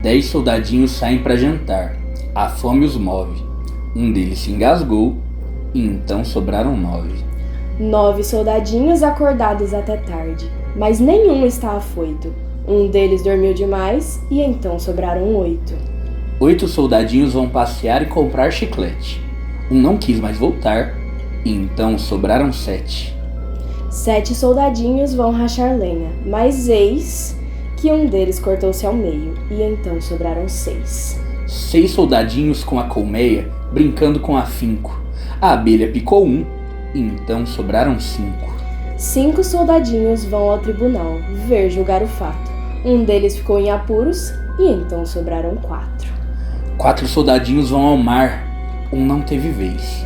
10 soldadinhos saem para jantar. A fome os move. Um deles se engasgou e então sobraram 9. 9 soldadinhos acordados até tarde, mas nenhum está afoito. Um deles dormiu demais e então sobraram 8. 8 soldadinhos vão passear e comprar chiclete. Um não quis mais voltar e então sobraram 7. 7 soldadinhos vão rachar lenha, mas eis que um deles cortou-se ao meio e então sobraram 6. 6 soldadinhos com a colmeia brincando com afinco. A abelha picou um e então sobraram 5. 5 soldadinhos vão ao tribunal ver julgar o fato. Um deles ficou em apuros e então sobraram 4. 4 soldadinhos vão ao mar. Um não teve vez.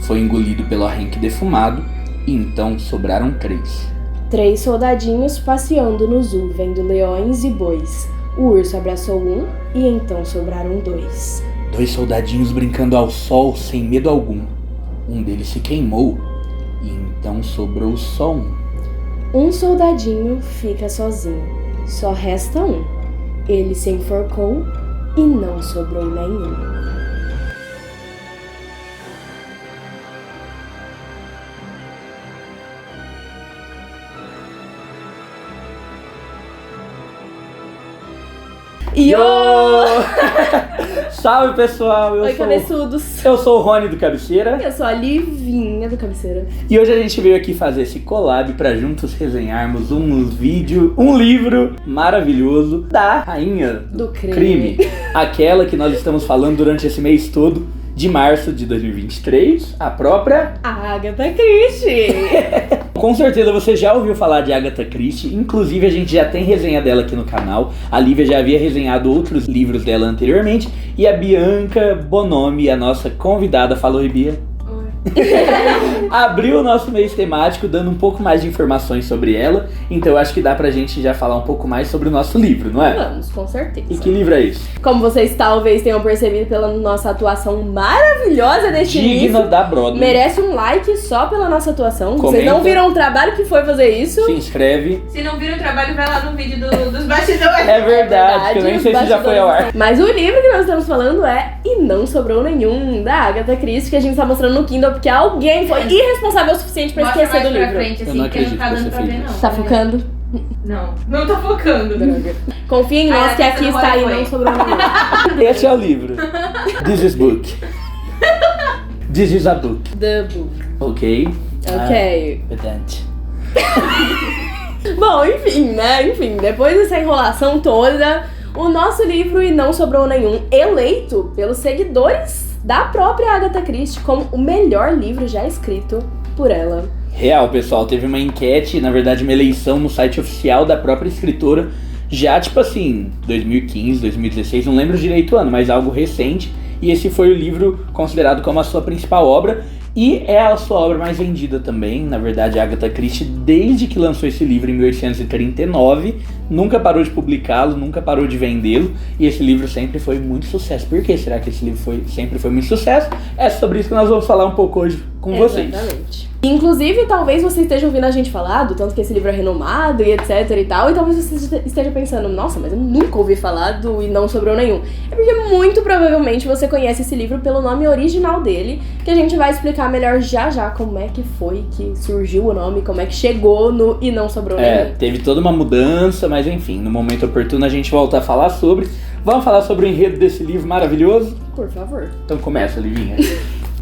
Foi engolido pelo arranque defumado e então sobraram 3. 3 soldadinhos passeando no zoo vendo leões e bois. O urso abraçou um e então sobraram 2. 2 soldadinhos brincando ao sol sem medo algum. Um deles se queimou e então sobrou só um. Um soldadinho fica sozinho. Só resta um. Ele se enforcou e não sobrou nenhum. Yo! Salve, pessoal! Oi, cabeçudos! Eu sou o Rony do Cabeceira. Eu sou a Livinha do Cabeceira. E hoje a gente veio aqui fazer esse collab pra juntos resenharmos um livro maravilhoso da Rainha do Crime. Aquela que nós estamos falando durante esse mês todo, de março de 2023, a própria Agatha Christie. Com certeza você já ouviu falar de Agatha Christie, inclusive a gente já tem resenha dela aqui no canal. A Lívia já havia resenhado outros livros dela anteriormente. E a Bianca Bonomi, a nossa convidada, falou: "Oi, Bia." Abriu o nosso mês temático dando um pouco mais de informações sobre ela. Então eu acho que dá pra gente já falar um pouco mais sobre o nosso livro, não é? Vamos, com certeza. E que livro é esse? Como vocês talvez tenham percebido pela nossa atuação maravilhosa deste Digna livro, da Broadway. merece um like só pela nossa atuação. Comenta. Vocês não viram o trabalho que foi fazer isso? Se inscreve. Se não viram o trabalho, vai lá no vídeo dos bastidores. É verdade, que eu nem sei se já foi ao ar. Mas o livro que nós estamos falando é E Não Sobrou Nenhum, da Agatha Christie, que a gente tá mostrando no Kindle porque alguém foi irresponsável o suficiente pra Mostra esquecer mais do pra livro. frente, Eu assim, não porque não acredito tá que dando você pra fez ver, isso. não. Tá focando? Não tô focando. Confia em nós que essa aqui não está E foi. Não Sobrou Nenhum. Esse é o livro. This is book. This is a book. The Book. Ok. Ok. Pedante. Bom, enfim, depois dessa enrolação toda, o nosso livro E Não Sobrou Nenhum, eleito pelos seguidores da própria Agatha Christie como o melhor livro já escrito por ela. Real, pessoal, teve uma enquete, na verdade uma eleição no site oficial da própria escritora, já tipo assim, 2015, 2016, não lembro direito o ano, mas algo recente, e esse foi o livro considerado como a sua principal obra, e é a sua obra mais vendida também, na verdade a Agatha Christie, desde que lançou esse livro em 1839, nunca parou de publicá-lo, nunca parou de vendê-lo, e esse livro sempre foi muito sucesso. Por que será que esse livro sempre foi muito sucesso? É sobre isso que nós vamos falar um pouco hoje com vocês. Exatamente. Inclusive, talvez você esteja ouvindo a gente falar do tanto que esse livro é renomado e etc e tal, e talvez você esteja pensando, nossa, mas eu nunca ouvi falar do E Não Sobrou Nenhum. É porque muito provavelmente você conhece esse livro pelo nome original dele, que a gente vai explicar melhor já como é que foi que surgiu o nome, como é que chegou no E Não Sobrou Nenhum. Teve toda uma mudança, mas enfim, no momento oportuno a gente volta a falar sobre. Vamos falar sobre o enredo desse livro maravilhoso? Por favor. Então começa, Livinha.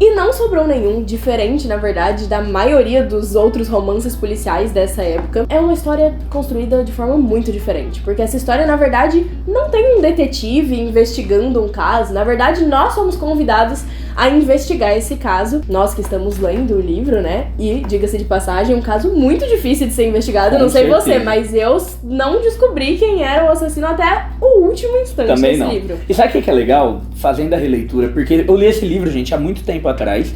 E Não Sobrou Nenhum, diferente, na verdade, da maioria dos outros romances policiais dessa época, é uma história construída de forma muito diferente. Porque essa história, na verdade, não tem um detetive investigando um caso. Na verdade, nós somos convidados a investigar esse caso. Nós que estamos lendo o livro, né? E, diga-se de passagem, um caso muito difícil de ser investigado. Eu não sei você, mas eu não descobri quem era o assassino até o último instante Também desse não. livro. E sabe o que é legal? Fazendo a releitura, porque eu li esse livro, gente, há muito tempo atrás,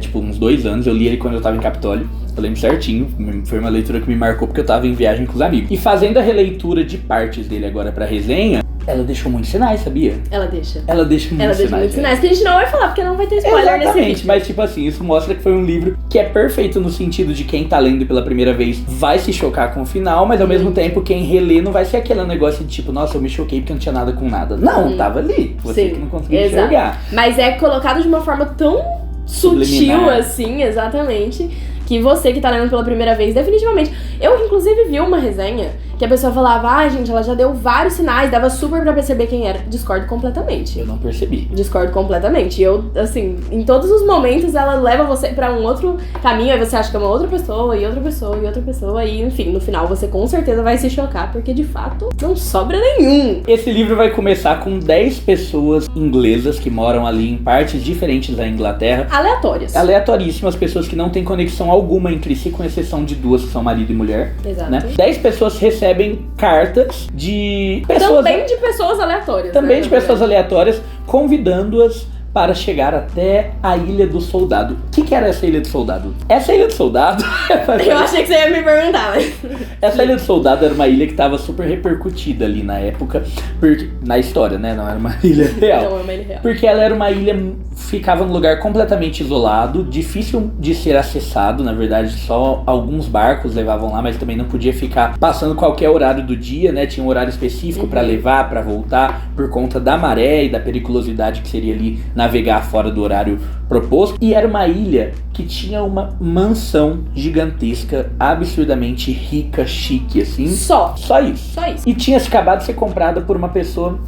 tipo uns 2 anos, eu li ele quando eu tava em Capitólio, eu lembro certinho, foi uma leitura que me marcou porque eu tava em viagem com os amigos. E fazendo a releitura de partes dele agora pra resenha, ela deixou muitos sinais, sabia? Ela deixa. Ela deixa muitos sinais. Que a gente não vai falar, porque não vai ter spoiler nesse Exatamente, vídeo. mas tipo assim, isso mostra que foi um livro que é perfeito no sentido de quem tá lendo pela primeira vez vai se chocar com o final, mas ao mesmo tempo quem relê não vai ser aquele negócio de tipo, nossa, eu me choquei porque não tinha nada com nada. Não, tava ali. Você que não conseguiu enxergar. Mas é colocado de uma forma tão sutil assim, exatamente, que você que tá lendo pela primeira vez, definitivamente. Eu, inclusive, vi uma resenha que a pessoa falava, gente, ela já deu vários sinais, dava super pra perceber quem era. Discordo completamente. Eu não percebi. Discordo completamente. Eu, assim, em todos os momentos ela leva você pra um outro caminho, aí você acha que é uma outra pessoa, e outra pessoa, e outra pessoa, e enfim, no final você com certeza vai se chocar, porque de fato não sobra nenhum. Esse livro vai começar com 10 pessoas inglesas que moram ali em partes diferentes da Inglaterra. Aleatórias. Aleatoríssimas, pessoas que não têm conexão alguma entre si, com exceção de 2 que são marido e mulher. Exato. Né? 10 pessoas recebem cartas de pessoas... Também de pessoas aleatórias. Também né, de pessoas aleatórias, convidando-as para chegar até a Ilha do Soldado. O que era essa Ilha do Soldado? Essa Ilha do Soldado... Eu achei que você ia me perguntar, mas... Essa Ilha do Soldado era uma ilha que estava super repercutida ali na época, porque, na história, né? Não era uma ilha real. Não é uma ilha real. Porque ela era uma ilha, ficava num lugar completamente isolado, difícil de ser acessado, na verdade só alguns barcos levavam lá, mas também não podia ficar passando qualquer horário do dia, né? Tinha um horário específico para levar, para voltar, por conta da maré e da periculosidade que seria ali navegar fora do horário proposto. E era uma ilha que tinha uma mansão gigantesca, absurdamente rica, chique, assim. Só isso. Só isso. E tinha acabado de ser comprada por uma pessoa,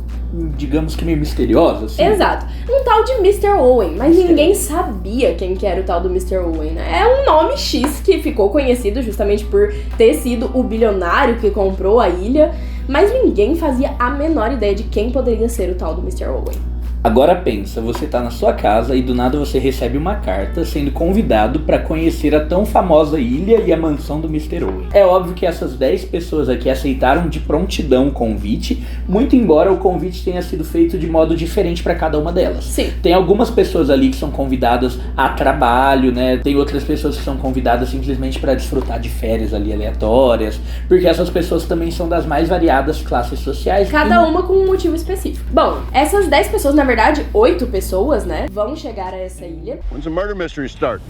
digamos que meio misteriosa, assim. Exato. Um tal de Mr. Owen, mas ninguém sabia quem que era o tal do Mr. Owen, né? É um nome X que ficou conhecido justamente por ter sido o bilionário que comprou a ilha, mas ninguém fazia a menor ideia de quem poderia ser o tal do Mr. Owen. Agora pensa, você tá na sua casa e do nada você recebe uma carta sendo convidado para conhecer a tão famosa ilha e a mansão do Mr. Owen. É óbvio que essas 10 pessoas aqui aceitaram de prontidão o convite, muito embora o convite tenha sido feito de modo diferente para cada uma delas. Sim. Tem algumas pessoas ali que são convidadas a trabalho, né? Tem outras pessoas que são convidadas simplesmente para desfrutar de férias ali aleatórias, porque essas pessoas também são das mais variadas classes sociais. Cada uma com um motivo específico. Bom, essas 10 pessoas, na verdade, 8 pessoas, né, vão chegar a essa ilha. When's the murder mystery start?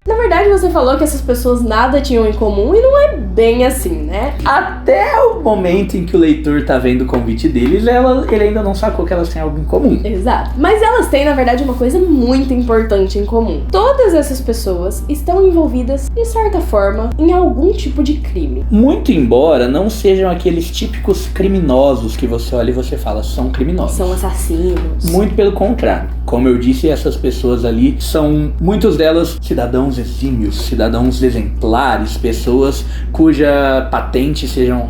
Na verdade, você falou que essas pessoas nada tinham em comum e não é bem assim, né? Até o momento em que o leitor tá vendo o convite deles, ele ainda não sacou que elas têm algo em comum. Exato. Mas elas têm, na verdade, uma coisa muito importante em comum. Todas essas pessoas estão envolvidas, de certa forma, em algum tipo de crime. Muito embora não sejam aqueles típicos criminosos que você olha e você fala, são criminosos. São assassinos. Muito pelo contrário. Como eu disse, essas pessoas ali são, muitas delas, cidadãos exímios, cidadãos exemplares, pessoas cuja patente sejam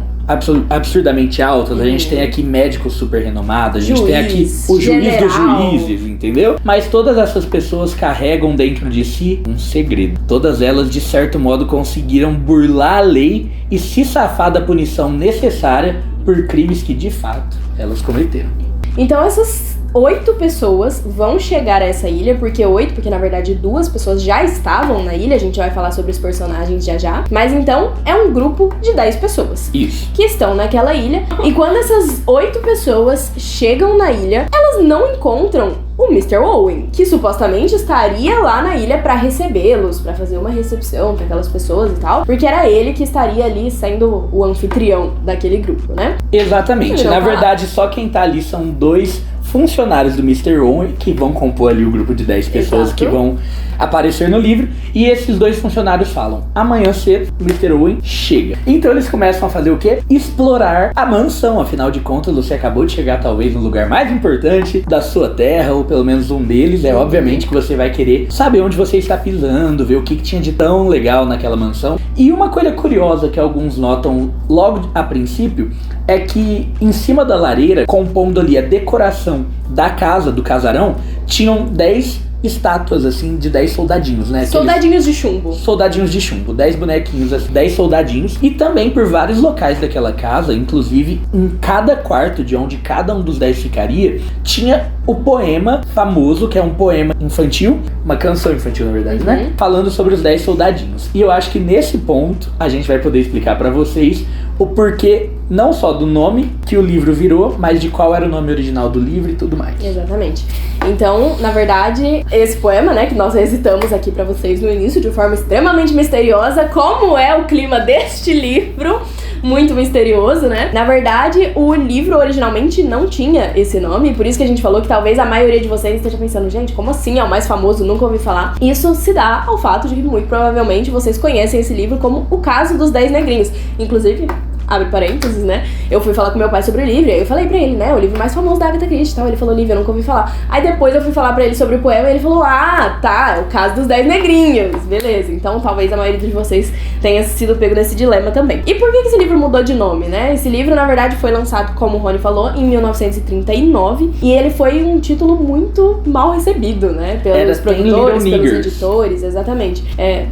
absurdamente altas. A gente tem aqui médicos super renomados, a gente tem aqui o juiz dos juízes, entendeu? Mas todas essas pessoas carregam dentro de si um segredo. Todas elas, de certo modo, conseguiram burlar a lei e se safar da punição necessária por crimes que, de fato, elas cometeram. Então essas 8 pessoas vão chegar a essa ilha, porque na verdade 2 pessoas já estavam na ilha, a gente vai falar sobre os personagens já, mas então é um grupo de 10 pessoas. Isso. Que estão naquela ilha, e quando essas 8 pessoas chegam na ilha, elas não encontram o Mr. Owen, que supostamente estaria lá na ilha pra recebê-los, pra fazer uma recepção pra aquelas pessoas e tal, porque era ele que estaria ali sendo o anfitrião daquele grupo, né? Exatamente. Na verdade, só quem tá ali são 2 funcionários do Mr. Owen, que vão compor ali o grupo de 10 pessoas. Exato. Que vão aparecer no livro, e esses 2 funcionários falam, amanhã cedo, Mr. Owen chega. Então eles começam a fazer o quê? Explorar a mansão. Afinal de contas, você acabou de chegar talvez no lugar mais importante da sua terra, ou pelo menos um deles. É obviamente que você vai querer saber onde você está pisando, ver o que tinha de tão legal naquela mansão. E uma coisa curiosa que alguns notam logo a princípio é que em cima da lareira, compondo ali a decoração da casa, do casarão, tinham 10 estátuas, assim, de 10 soldadinhos, né? Soldadinhos de chumbo. Soldadinhos de chumbo, 10 bonequinhos, assim, 10 soldadinhos. E também por vários locais daquela casa, inclusive em cada quarto de onde cada um dos 10 ficaria, tinha o poema famoso, que é um poema infantil, uma canção infantil, na verdade, né? Falando sobre os 10 soldadinhos. E eu acho que nesse ponto a gente vai poder explicar pra vocês o porquê não só do nome que o livro virou, mas de qual era o nome original do livro e tudo mais. Exatamente. Então, na verdade, esse poema, né, que nós recitamos aqui pra vocês no início de forma extremamente misteriosa, como é o clima deste livro, muito misterioso, né? Na verdade, o livro originalmente não tinha esse nome, por isso que a gente falou que talvez a maioria de vocês esteja pensando, gente, como assim? É o mais famoso, nunca ouvi falar. Isso se dá ao fato de que muito provavelmente vocês conhecem esse livro como O Caso dos 10 Negrinhos. Inclusive, abre parênteses, né? Eu fui falar com meu pai sobre o livro, e aí eu falei pra ele, né? O livro mais famoso da Agatha Christie, tal. Ele falou, Lívia, eu nunca ouvi falar. Aí depois eu fui falar pra ele sobre o poema, e ele falou, ah, tá, é O Caso dos 10 Negrinhos. Beleza, então talvez a maioria de vocês tenha sido pego nesse dilema também. E por que esse livro mudou de nome, né? Esse livro, na verdade, foi lançado, como o Rony falou, em 1939, e ele foi um título muito mal recebido, né? Pelos produtores, pelos editores, exatamente.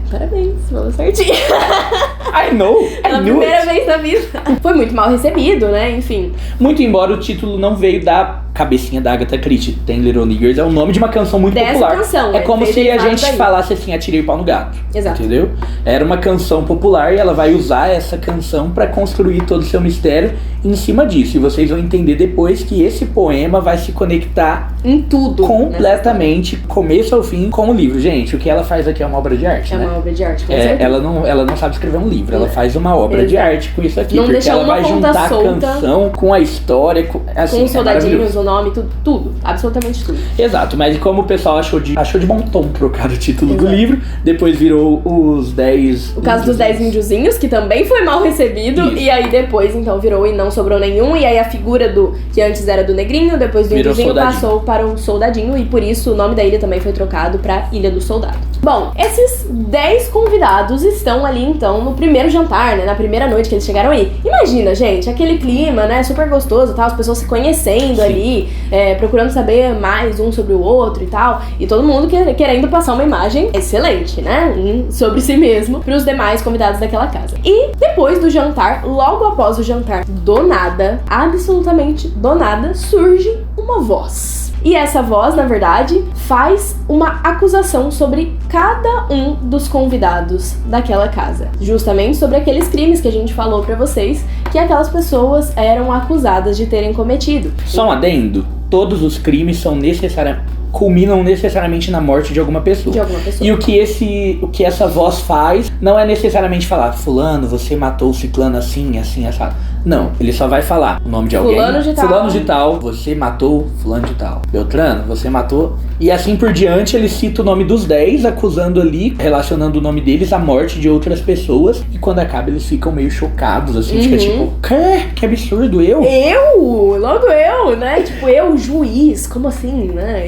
Parabéns, falou certinho. I know, Pela primeira vez na vida. Foi muito mal recebido, né? Enfim. Muito embora o título não veio da cabecinha da Agatha Christie. Ten Little Niggers é o nome de uma canção muito popular. Canção, é como se a gente falasse assim, atirei o pau no gato. Exato. Entendeu? Era uma canção popular e ela vai usar essa canção pra construir todo o seu mistério em cima disso. E vocês vão entender depois que esse poema vai se conectar em tudo, completamente, começo ao fim, com o livro. Gente, o que ela faz aqui é uma obra de arte, né? É uma obra de arte, com certeza. Ela não sabe escrever um livro, ela faz uma obra de arte com isso aqui. Não porque deixa ela uma vai ponta juntar solta, a canção com a história, assim, com os soldadinhos, o nome, tudo, absolutamente tudo. Exato, mas como o pessoal achou de bom tom trocar o título do livro, depois virou os 10... O Caso dos 10 Índiozinhos, que também foi mal recebido, isso. E aí depois, então, virou E Não Sobrou Nenhum, e aí a figura que antes era do negrinho, depois do índiozinho, passou para o soldadinho, e por isso o nome da ilha também foi trocado para Ilha do Soldado. Bom, esses 10 convidados estão ali, então, no primeiro jantar, né, na primeira noite que eles chegaram aí. Imagina, gente, aquele clima, né, super gostoso, tal, as pessoas se conhecendo Sim. ali, procurando saber mais um sobre o outro e tal, e todo mundo querendo passar uma imagem excelente, né, sobre si mesmo, para os demais convidados daquela casa. E depois do jantar, logo após o jantar, do nada, absolutamente do nada, surge uma voz. E essa voz, na verdade, faz uma acusação sobre cada um dos convidados daquela casa. Justamente sobre aqueles crimes que a gente falou pra vocês, que aquelas pessoas eram acusadas de terem cometido. Só um adendo, todos os crimes culminam necessariamente na morte de alguma pessoa. E o que essa voz faz não é necessariamente falar, fulano, você matou o ciclano assim, assim, assado. Não, ele só vai falar o nome de alguém. Fulano de tal, você matou fulano de tal. Beltrano, você matou. E assim por diante, ele cita o nome dos 10, acusando ali, relacionando o nome deles à morte de outras pessoas. E quando acaba, eles ficam meio chocados, assim, fica tipo, que absurdo, eu? Logo eu, né? Tipo, eu, juiz, como assim, né?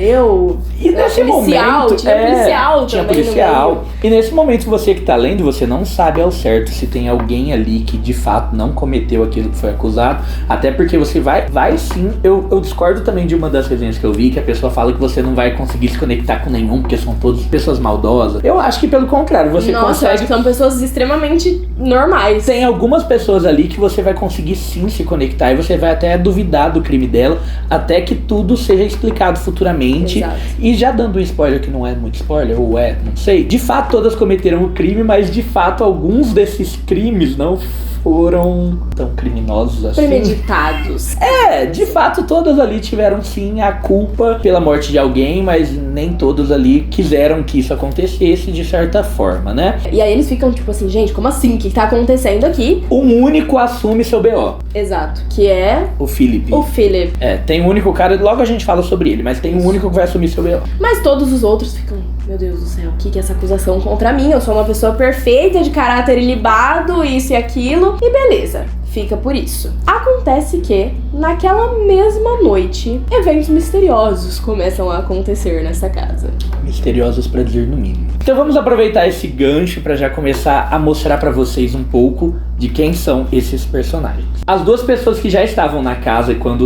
E nesse momento, tinha policial. E nesse momento, você que tá lendo, você não sabe ao certo se tem alguém ali que de fato não cometeu aquilo que foi acusado, até porque você vai sim, eu discordo também de uma das resenhas que eu vi, que a pessoa fala que você não vai conseguir se conectar com nenhum, porque são todas pessoas maldosas. Eu acho que pelo contrário, você consegue... eu acho que são pessoas extremamente normais. Tem algumas pessoas ali que você vai conseguir sim se conectar, e você vai até duvidar do crime dela, até que tudo seja explicado futuramente. Exato. E já dando um spoiler que não é muito spoiler, ou não sei, de fato todas cometeram o crime, mas de fato alguns desses crimes não foram tão criminosos assim. Premeditados. De fato todas ali tiveram sim a culpa pela morte de alguém, mas nem todos ali quiseram que isso acontecesse de certa forma, né? E aí eles ficam tipo assim, gente, como assim? O que tá acontecendo aqui? Um único assume seu BO. Exato, que é... O Philip. Tem um único cara, logo a gente fala sobre ele, mas tem um único que vai assumir seu BO. Mas todos os outros ficam, meu Deus do céu, o que é essa acusação contra mim? Eu sou uma pessoa perfeita, de caráter ilibado, isso e aquilo, e beleza. Fica por isso. Acontece que, naquela mesma noite, eventos misteriosos começam a acontecer nessa casa. Misteriosos pra dizer no mínimo. Então vamos aproveitar esse gancho pra já começar a mostrar pra vocês um pouco de quem são esses personagens. As duas pessoas que já estavam na casa quando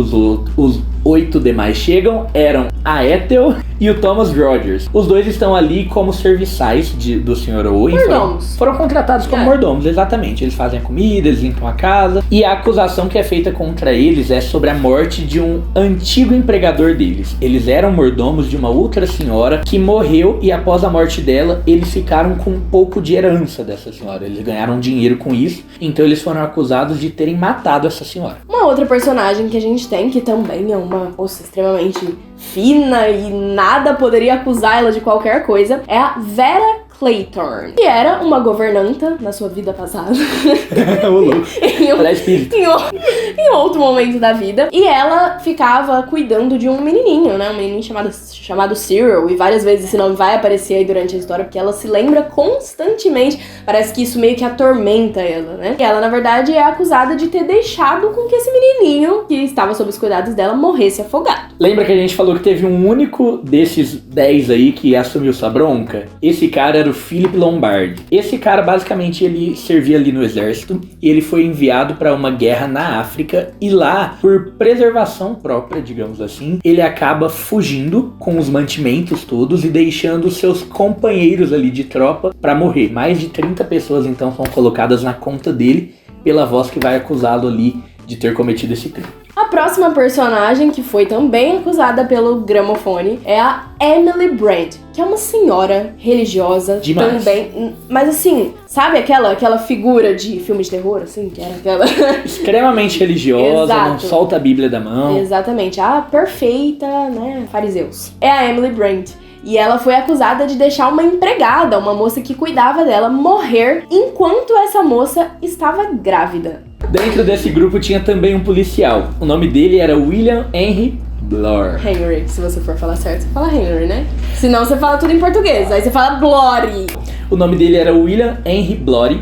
os 8 demais chegam eram a Ethel e o Thomas Rogers. Os dois estão ali como serviçais do Sr. Owen. Mordomos. Foram contratados como mordomos, exatamente. Eles fazem a comida, eles limpam a casa. E a acusação que é feita contra eles é sobre a morte de um antigo empregador deles. Eles eram mordomos de uma outra senhora que morreu, e após a morte dela, eles ficaram com um pouco de herança dessa senhora. Eles ganharam dinheiro com isso. Então eles foram acusados de terem matado essa senhora. Uma outra personagem que a gente tem, que também é uma moça extremamente fina e nada poderia acusar ela de qualquer coisa, é a Vera Clayton, que era uma governanta na sua vida passada. Ô, louco. Ela é espírito. Em outro momento da vida. E ela ficava cuidando de um menininho, né? Um menininho chamado Cyril. E várias vezes esse nome vai aparecer aí durante a história, porque ela se lembra constantemente. Parece que isso meio que atormenta ela, né? E ela, na verdade, é acusada de ter deixado com que esse menininho, que estava sob os cuidados dela, morresse afogado. Lembra que a gente falou que teve um único desses 10 aí que assumiu sua bronca? Esse cara era o Philip Lombardi. Esse cara, basicamente, ele servia ali no exército e ele foi enviado para uma guerra na África e lá, por preservação própria, digamos assim, ele acaba fugindo com os mantimentos todos e deixando seus companheiros ali de tropa para morrer. Mais de 30 pessoas, então, são colocadas na conta dele pela voz que vai acusá-lo ali de ter cometido esse crime. A próxima personagem que foi também acusada pelo gramofone é a Emily Brand, que é uma senhora religiosa. Demais. Também, mas assim, sabe aquela figura de filme de terror, assim, que era aquela... Extremamente religiosa, Exato. Não solta a Bíblia da mão. Exatamente, a perfeita, né, fariseus. É a Emily Brand. E ela foi acusada de deixar uma empregada, uma moça que cuidava dela, morrer enquanto essa moça estava grávida. Dentro desse grupo tinha também um policial. O nome dele era William Henry Bloor. Henry, se você for falar certo, você fala Henry, né? Senão você fala tudo em português, aí você fala Blory. O nome dele era William Henry Blory.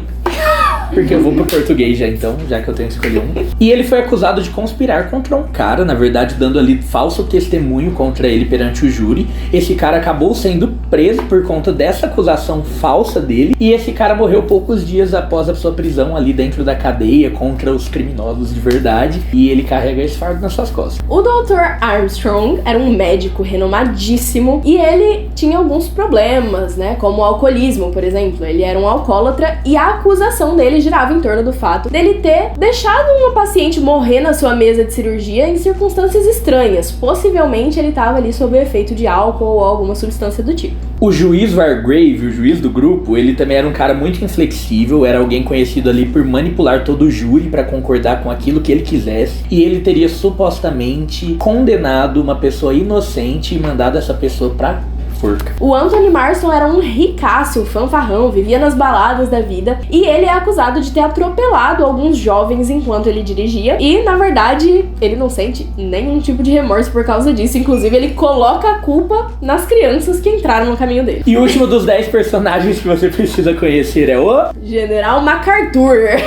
Porque eu vou pro português já então, já que eu tenho que escolher um. E ele foi acusado de conspirar contra um cara, na verdade dando ali falso testemunho contra ele perante o júri. Esse cara acabou sendo preso por conta dessa acusação falsa dele. E esse cara morreu poucos dias após a sua prisão ali dentro da cadeia contra os criminosos de verdade. E ele carrega esse fardo nas suas costas. O Dr. Armstrong era um médico renomadíssimo e ele tinha alguns problemas, né? Como o alcoolismo, por exemplo. Ele era um alcoólatra e a acusação dele girava em torno do fato dele ter deixado uma paciente morrer na sua mesa de cirurgia em circunstâncias estranhas. Possivelmente ele estava ali sob o efeito de álcool ou alguma substância do tipo. O juiz Wargrave, o juiz do grupo, ele também era um cara muito inflexível, era alguém conhecido ali por manipular todo o júri para concordar com aquilo que ele quisesse, e ele teria supostamente condenado uma pessoa inocente e mandado essa pessoa pra forca. O Anthony Marston era um ricaço, fanfarrão, vivia nas baladas da vida e ele é acusado de ter atropelado alguns jovens enquanto ele dirigia e, na verdade, ele não sente nenhum tipo de remorso por causa disso. Inclusive, ele coloca a culpa nas crianças que entraram no caminho dele. E o último dos 10 personagens que você precisa conhecer é o... General MacArthur.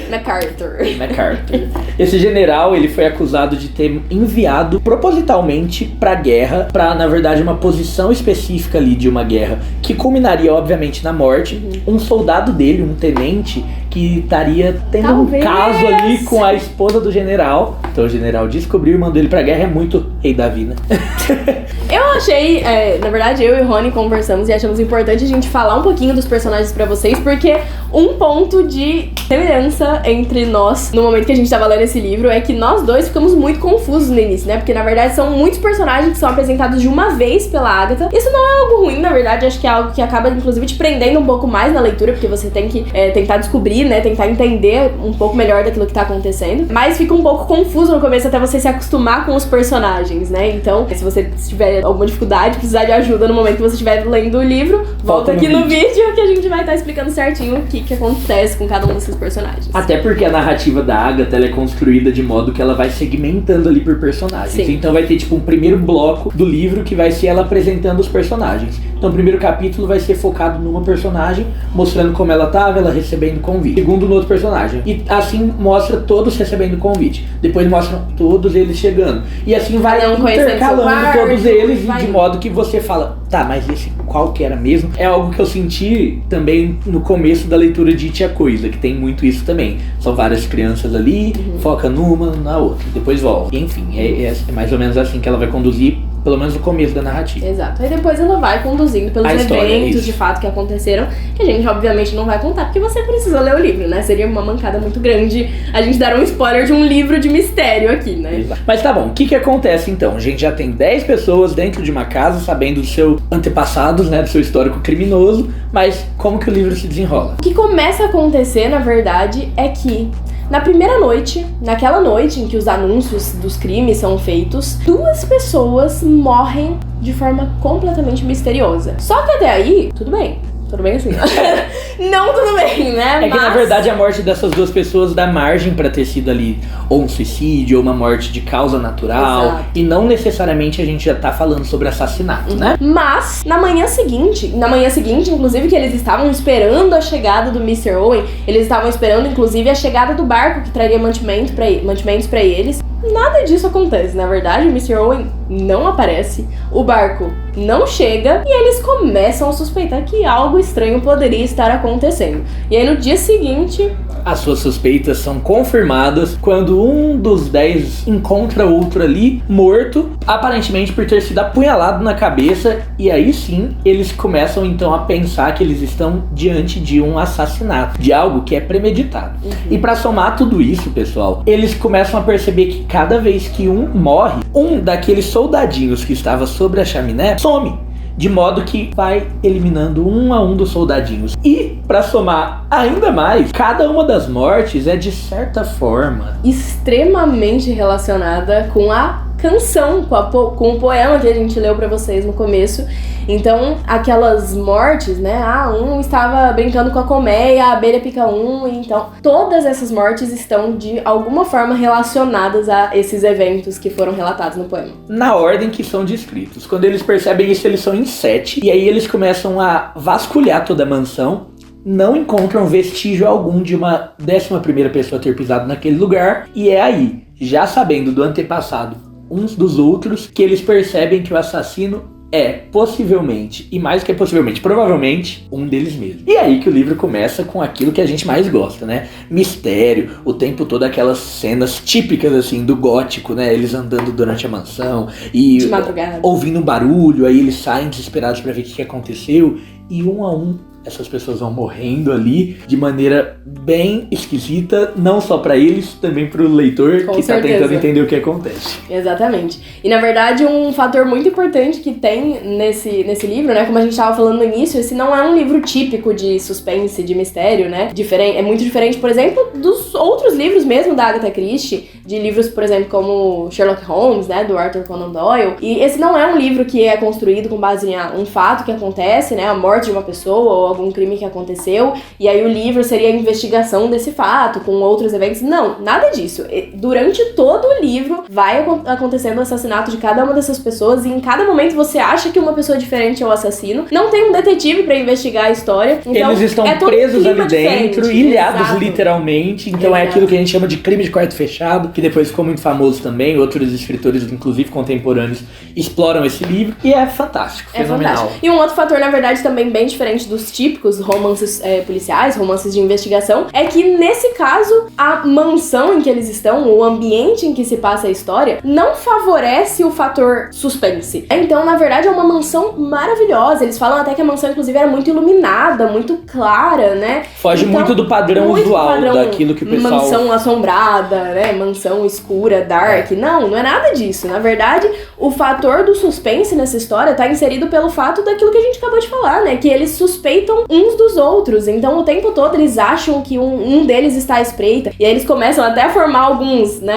MacArthur. Esse general, ele foi acusado de ter enviado propositalmente pra guerra, pra, na verdade, uma posição específica ali de uma guerra, que culminaria, obviamente, na morte. Um soldado dele, um tenente, que estaria tendo Talvez. um caso ali com a esposa do general. Então o general descobriu e mandou ele pra guerra. É muito rei Davi, né? Eu achei, na verdade, eu e o Rony conversamos e achamos importante a gente falar um pouquinho dos personagens pra vocês, porque um ponto de semelhança entre nós, no momento que a gente tava lendo esse livro, é que nós dois ficamos muito confusos no início, né? Porque, na verdade, são muitos personagens que são apresentados de uma vez pela Agatha. Isso não é algo ruim, na verdade, acho que é algo que acaba, inclusive, te prendendo um pouco mais na leitura, porque você tem que tentar descobrir, né? Tentar entender um pouco melhor daquilo que tá acontecendo. Mas fica um pouco confuso no começo até você se acostumar com os personagens, né? Então, se você tiver alguma dificuldade, precisar de ajuda no momento que você estiver lendo o livro, volta aqui no vídeo que a gente vai estar explicando certinho o que acontece com cada um desses personagens. Até porque a narrativa da Agatha, ela é construída de modo que ela vai segmentando ali por personagens. Sim. Então vai ter tipo um primeiro bloco do livro que vai ser ela apresentando os personagens. Então o primeiro capítulo vai ser focado numa personagem, mostrando como ela tava, ela recebendo convite. Segundo no outro personagem. E assim mostra todos recebendo convite. Depois mostram todos eles chegando. E assim vai intercalando todos eles de modo que você fala, tá, mas esse qual que era mesmo? É algo que eu senti também no começo da leitura de Tia Coisa, que tem muito isso também. São várias crianças ali, foca numa, na outra, depois volta. Enfim, é mais ou menos assim que ela vai conduzir pelo menos no começo da narrativa. Exato. Aí depois ela vai conduzindo pelos A história, eventos isso. de fato que aconteceram, que a gente obviamente não vai contar, porque você precisa ler o livro, né? Seria uma mancada muito grande a gente dar um spoiler de um livro de mistério aqui, né? Exato. Mas tá bom, o que acontece então? A gente já tem 10 pessoas dentro de uma casa sabendo do seu antepassados, né, do seu histórico criminoso, mas como que o livro se desenrola? O que começa a acontecer, na verdade, é que na primeira noite, naquela noite em que os anúncios dos crimes são feitos, 2 pessoas morrem de forma completamente misteriosa. Só que até aí, tudo bem assim. Não tudo bem, né? É que na verdade a morte dessas 2 pessoas dá margem pra ter sido ali ou um suicídio ou uma morte de causa natural. Exato. E não necessariamente a gente já tá falando sobre assassinato, né? Mas, na manhã seguinte, inclusive, que eles estavam esperando a chegada do Mr. Owen, eles estavam esperando, inclusive, a chegada do barco que traria mantimentos pra eles. Nada disso acontece, na verdade, o Mr. Owen não aparece, o barco não chega e eles começam a suspeitar que algo estranho poderia estar acontecendo. E aí no dia seguinte... As suas suspeitas são confirmadas quando um dos 10 encontra outro ali, morto, aparentemente por ter sido apunhalado na cabeça, e aí sim, eles começam então a pensar que eles estão diante de um assassinato, de algo que é premeditado. E pra somar tudo isso, pessoal, eles começam a perceber que cada vez que um morre, um daqueles soldadinhos que estava sobre a chaminé some. De modo que vai eliminando um a um dos soldadinhos. E, pra somar ainda mais, cada uma das mortes é, de certa forma, extremamente relacionada com a canção, com o poema que a gente leu pra vocês no começo. Então, aquelas mortes, né? Um estava brincando com a colmeia, a abelha pica um. Então, todas essas mortes estão de alguma forma relacionadas a esses eventos que foram relatados no poema. Na ordem que são descritos. Quando eles percebem isso, eles são em 7. E aí eles começam a vasculhar toda a mansão. Não encontram vestígio algum de uma 11ª pessoa ter pisado naquele lugar. E é aí, já sabendo do antepassado uns dos outros, que eles percebem que o assassino é possivelmente, e mais do que possivelmente, provavelmente, um deles mesmo. E aí que o livro começa com aquilo que a gente mais gosta, né? Mistério, o tempo todo aquelas cenas típicas, assim, do gótico, né? Eles andando durante a mansão e de madrugada, ouvindo um barulho, aí eles saem desesperados pra ver o que aconteceu, e um a um essas pessoas vão morrendo ali de maneira bem esquisita, não só pra eles, também pro leitor com que certeza. tá tentando entender o que acontece. Exatamente. E na verdade um fator muito importante que tem nesse livro, né, como a gente tava falando no início, esse não é um livro típico de suspense, de mistério, né, é muito diferente, por exemplo, dos outros livros mesmo da Agatha Christie, de livros, por exemplo, como Sherlock Holmes, né, do Arthur Conan Doyle. E esse não é um livro que é construído com base em um fato que acontece, né, a morte de uma pessoa ou algum crime que aconteceu, e aí o livro seria a investigação desse fato, com outros eventos. Não, nada disso. Durante todo o livro vai acontecendo o assassinato de cada uma dessas pessoas, e em cada momento você acha que uma pessoa diferente é o assassino. Não tem um detetive pra investigar a história. Então, eles estão todo presos ali diferente. dentro, ilhados Exato. literalmente. Então Exato. É aquilo que a gente chama de crime de quarto fechado, que depois ficou muito famoso também. Outros escritores, inclusive contemporâneos, exploram esse livro, e é fantástico, fenomenal. Fantástico. E um outro fator, na verdade, também bem diferente dos típicos romances policiais, romances de investigação, é que nesse caso, a mansão em que eles estão, o ambiente em que se passa a história, não favorece o fator suspense. Então, na verdade, é uma mansão maravilhosa. Eles falam até que a mansão, inclusive, era muito iluminada, muito clara, né? Foge então, muito do padrão muito usual, padrão, daquilo que o pessoal... Mansão assombrada, né? Mansão escura, dark. Não é nada disso. Na verdade, o fator do suspense nessa história tá inserido pelo fato daquilo que a gente acabou de falar, né? Que eles suspeitam uns dos outros. Então, o tempo todo, eles acham que um deles está à espreita. E aí eles começam até a formar alguns, né?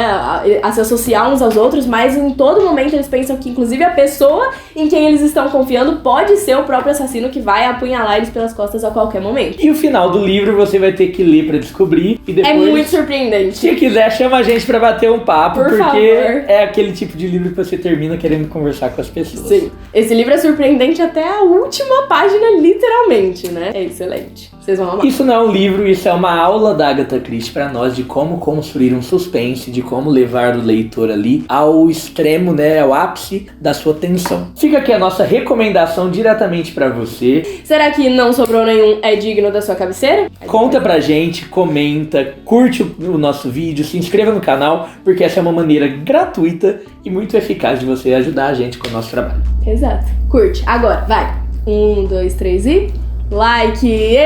A se associar uns aos outros, mas em todo momento eles pensam que, inclusive, a pessoa em quem eles estão confiando pode ser o próprio assassino que vai apunhalar eles pelas costas a qualquer momento. E o final do livro você vai ter que ler pra descobrir. E depois, é muito surpreendente. se quiser, chama a gente pra bater um papo, Por porque favor. é aquele tipo de livro que você termina querendo conversar com as pessoas. Sim. Esse livro é surpreendente até a última página, literalmente, né? É excelente. Vocês vão amar. Isso não é um livro, isso é uma aula da Agatha Christie pra nós de como construir um suspense, de como levar o leitor ali ao extremo, né, ao ápice da sua tensão. Fica aqui a nossa recomendação diretamente pra você. Será que Não Sobrou Nenhum é digno da sua cabeceira? Conta pra gente, comenta, curte o nosso vídeo, se inscreva no canal, porque essa é uma maneira gratuita e muito eficaz de você ajudar a gente com o nosso trabalho. Exato. Curte. Agora, vai. 1, 2, 3 e... like!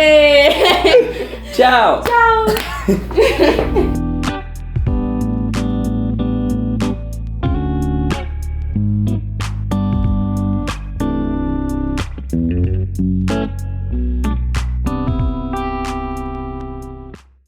Tchau! Tchau!